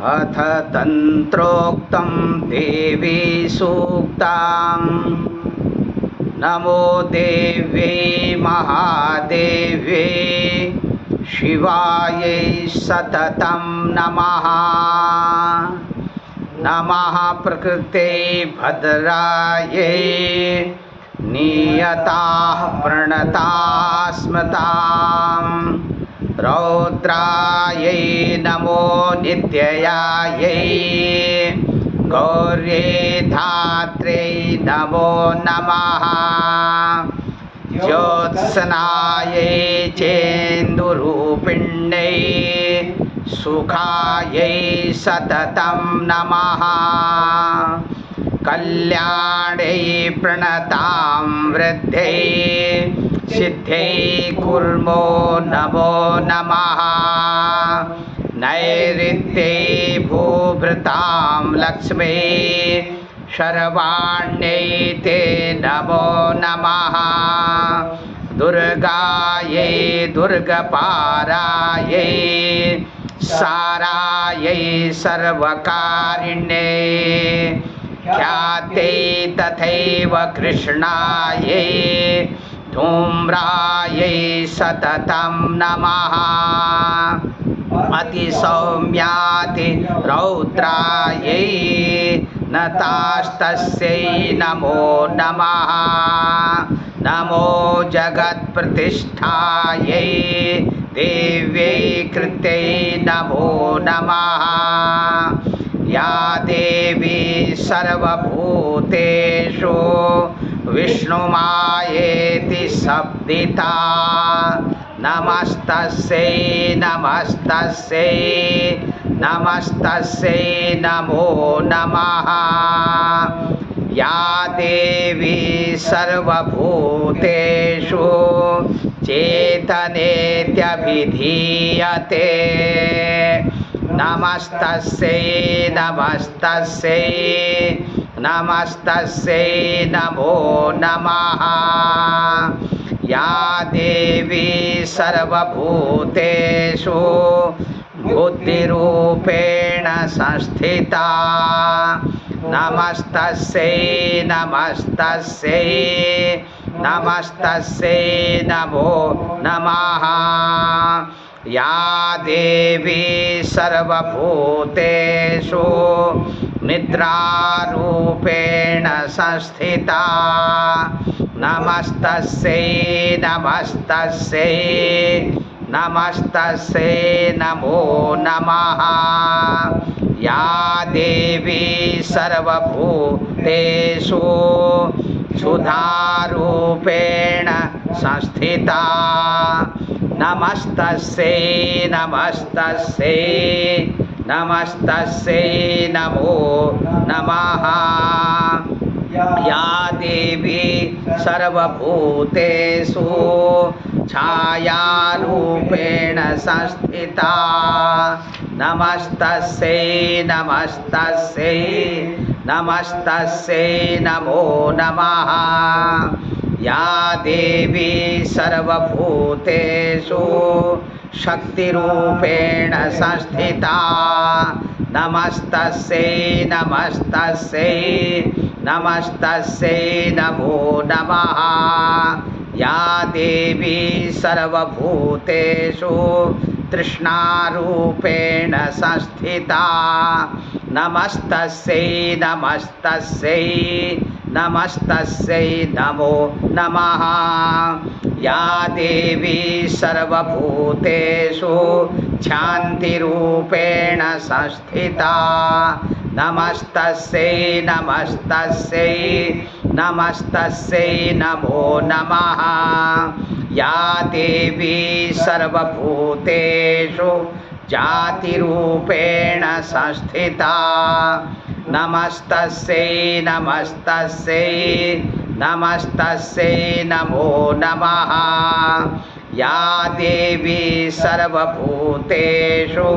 अथ तन्त्रोक्तं देवी सूक्तां नमो देव्यै महादेव्यै शिवायै सततं नमः। नमः प्रकृते भद्रायै नियताः प्रणताः स्मृतां रौद्रायै नमो नित्यायै गौर्यै धात्र्यै नमो नमः। ज्योत्स्नायै चेन्दुरूपिण्यै सुखायै सततं नमः। कल्याण्यै प्रणतां वृद्ध्यै सिद्ध्यै कुर्मो नमो नमः। नैऋत्यै भूभृतां लक्ष्म्यै शर्वाण्यै ते नमो नमः। दुर्गायै दुर्गपारायै सारायै सर्वकारिण्यै ख्यात्यै तथैव कृष्णायै धूम्रायै सततं नमः। अतिसौम्याति रौद्रायै नतास्तस्यै नमो नमः। नमो जगत्प्रतिष्ठायै देव्यै कृत्यै नमो नमः। या देवी सर्वभूतेषु विष्णुमायेति शब्दिता नमस्तस्यै नमस्तस्यै नमस्तस्यै नमो नमः। या देवी सर्वभूतेषु चेतनेत्यभिधीयते नमस्तस्यै नमस्तस्यै नमस्तस्यै नमो नमः। या देवी सर्वभूतेषु बुद्धिरूपेण संस्थिता नमस्तस्यै नमस्तस्यै नमस्तस्यै नमो नमः। या देवी सर्वभूतेषु निद्रारूपेण संस्थिता नमस्तस्यै नमस्तस्यै नमस्तस्यै नमो नमः। या देवी सर्वभूतेषु क्षुधारूपेण संस्थिता नमस्तस्यै नमस्तस्यै नमस्तस्यै नमो नमः। या देवी सर्वभूतेषु छायारूपेण संस्थिता नमस्तस्यै नमस्तस्यै नमस्तस्यै नमो नमः। या देवी सर्वभूतेषु शक्तिरूपेण संस्थिता नमस्तस्यै नमस्तस्यै नमस्तस्यै नमो नमः। या देवी सर्वभूतेषु तृष्णारूपेण संस्थिता नमस्तस्यै नमस्तस्यै नमस्तस्यै नमो नमः। या देवी सर्वभूतेषु शान्तिरूपेण संस्थिता नमस्तस्यै नमस्तस्यै नमस्तस्यै नमो नमः। या देवी सर्वभूतेषु जातिरूपेण संस्थिता नमस्तस्यै नमस्तस्यै नमस्तस्यै नमो नमः। या देवी सर्वभूतेषु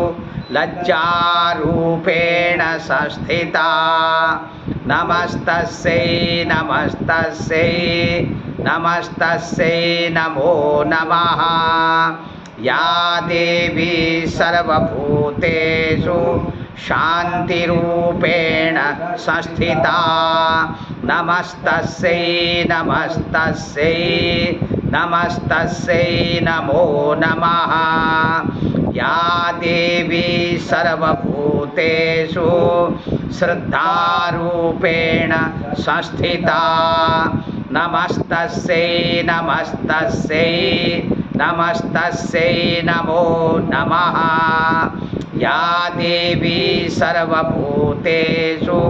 लज्जारूपेण संस्थिता नमस्तस्यै नमस्तस्यै नमस्तस्यै नमो नमः। या देवी सर्वभूतेषु शान्तिरूपेण संस्थिता नमस्तस्यै नमस्तस्यै नमस्तस्यै नमो नमः या देवी सर्वभूतेषु श्रद्धारूपेण संस्थिता नमस्तस्यै नमस्तस्यै नमस्तस्यै नमो नमः या देवी सर्वभूतेषु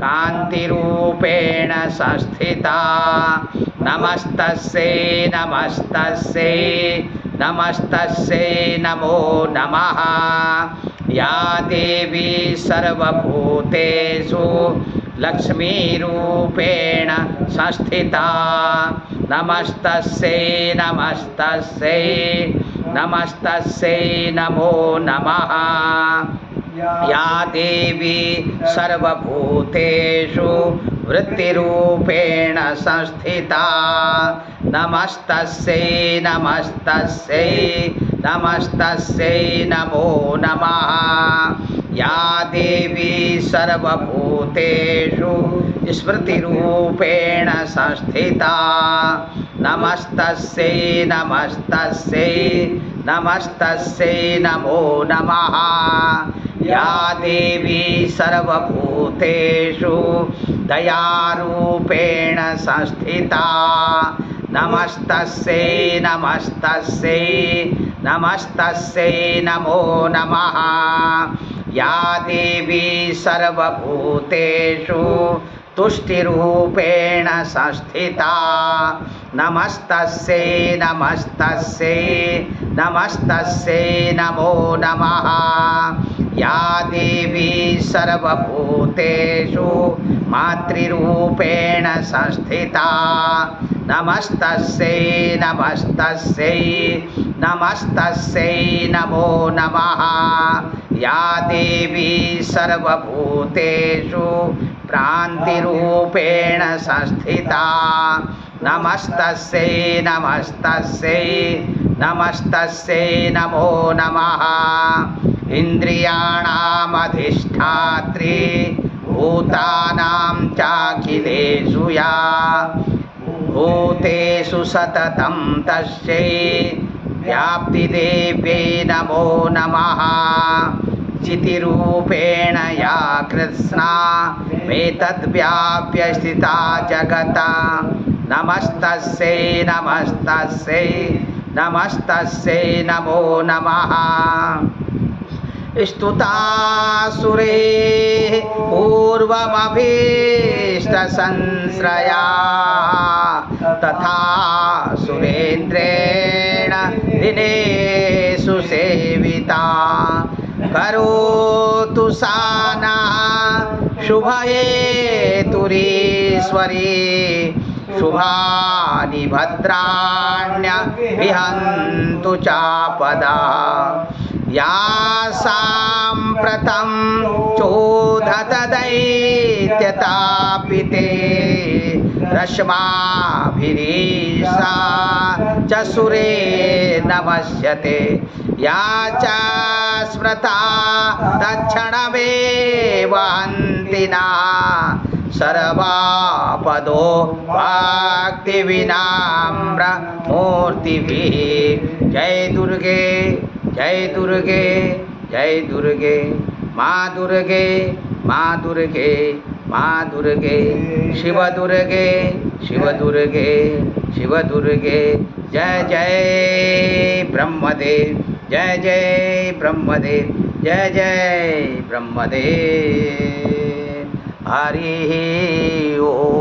कान्तिरूपेण संस्थिता नमस्तस्यै नमस्तस्यै नमस्तस्यै नमो नमः या देवी सर्वभूतेषु लक्ष्मीरूपेण संस्थिता नमस्तस्यै नमस्तस्यै नमस्तस्यै नमो नमः या देवी सर्वभूतेषु वृत्तिरूपेण संस्थिता नमस्तस्यै नमस्तस्यै नमस्तस्यै नमो नमः या देवी सर्वभूतेषु स्मृतिरूपेण संस्थिता नमस्तस्यै नमस्तस्यै नमस्तस्यै नमो नमः या देवी सर्वभूतेषु दयारूपेण संस्थिता नमस्तस्यै नमस्तस्यै नमस्तस्यै नमो नमः या देवी सर्वभूतेषु तुष्टिरूपेण संस्थिता नमस्तस्यै नमस्तस्यै नमस्तस्यै नमो नमः या देवी सर्वभूतेषु मातृरूपेण संस्थिता नमस्तस्यै नमस्तस्यै नमस्तस्यै नमो नमः या देवी सर्वभूतेषु प्रान्तिरूपेण संस्थिता नमस्तस्यै नमस्तस्यै नमस्तस्यै नमो नमः इन्द्रियाणामधिष्ठात्री भूतानां चाखिलेषु या भूतेषु सततं तस्यै व्याप्तिदेव्यै नमो नमः चितिरूपेण या कृत्स्ना मेतद्व्याप्य स्थिता जगत् नमस्तस्यै नमस्तस्यै नमस्तस्यै नमो नमः स्तुतासुरैः पूर्वमभीष्टसंश्रया तथा सुरेन्द्रेण दिनेषु सेविता करोतु सा नः शुभहेतुरीश्वरी शुभानि भद्राण्य विहन्तु चापदा या साम्प्रतं चोदत दैत्यतापिते रश्माभिरीशा च सुरे नमस्यते या च स्मृता तत्क्षणमेव हन्तिना सर्वापदो भक्तिविनाम्र मूर्तिभिः जय दुर्गे जय दुर्गे जय दुर्गे माँ दुर्गे माँ दुर्गे माँ दुर्गे शिव दुर्गे शिव दुर्गे शिव दुर्गे जय जय ब्रह्मदेव जय जय ब्रह्मदेव जय जय ब्रह्मदेव हरि ओम।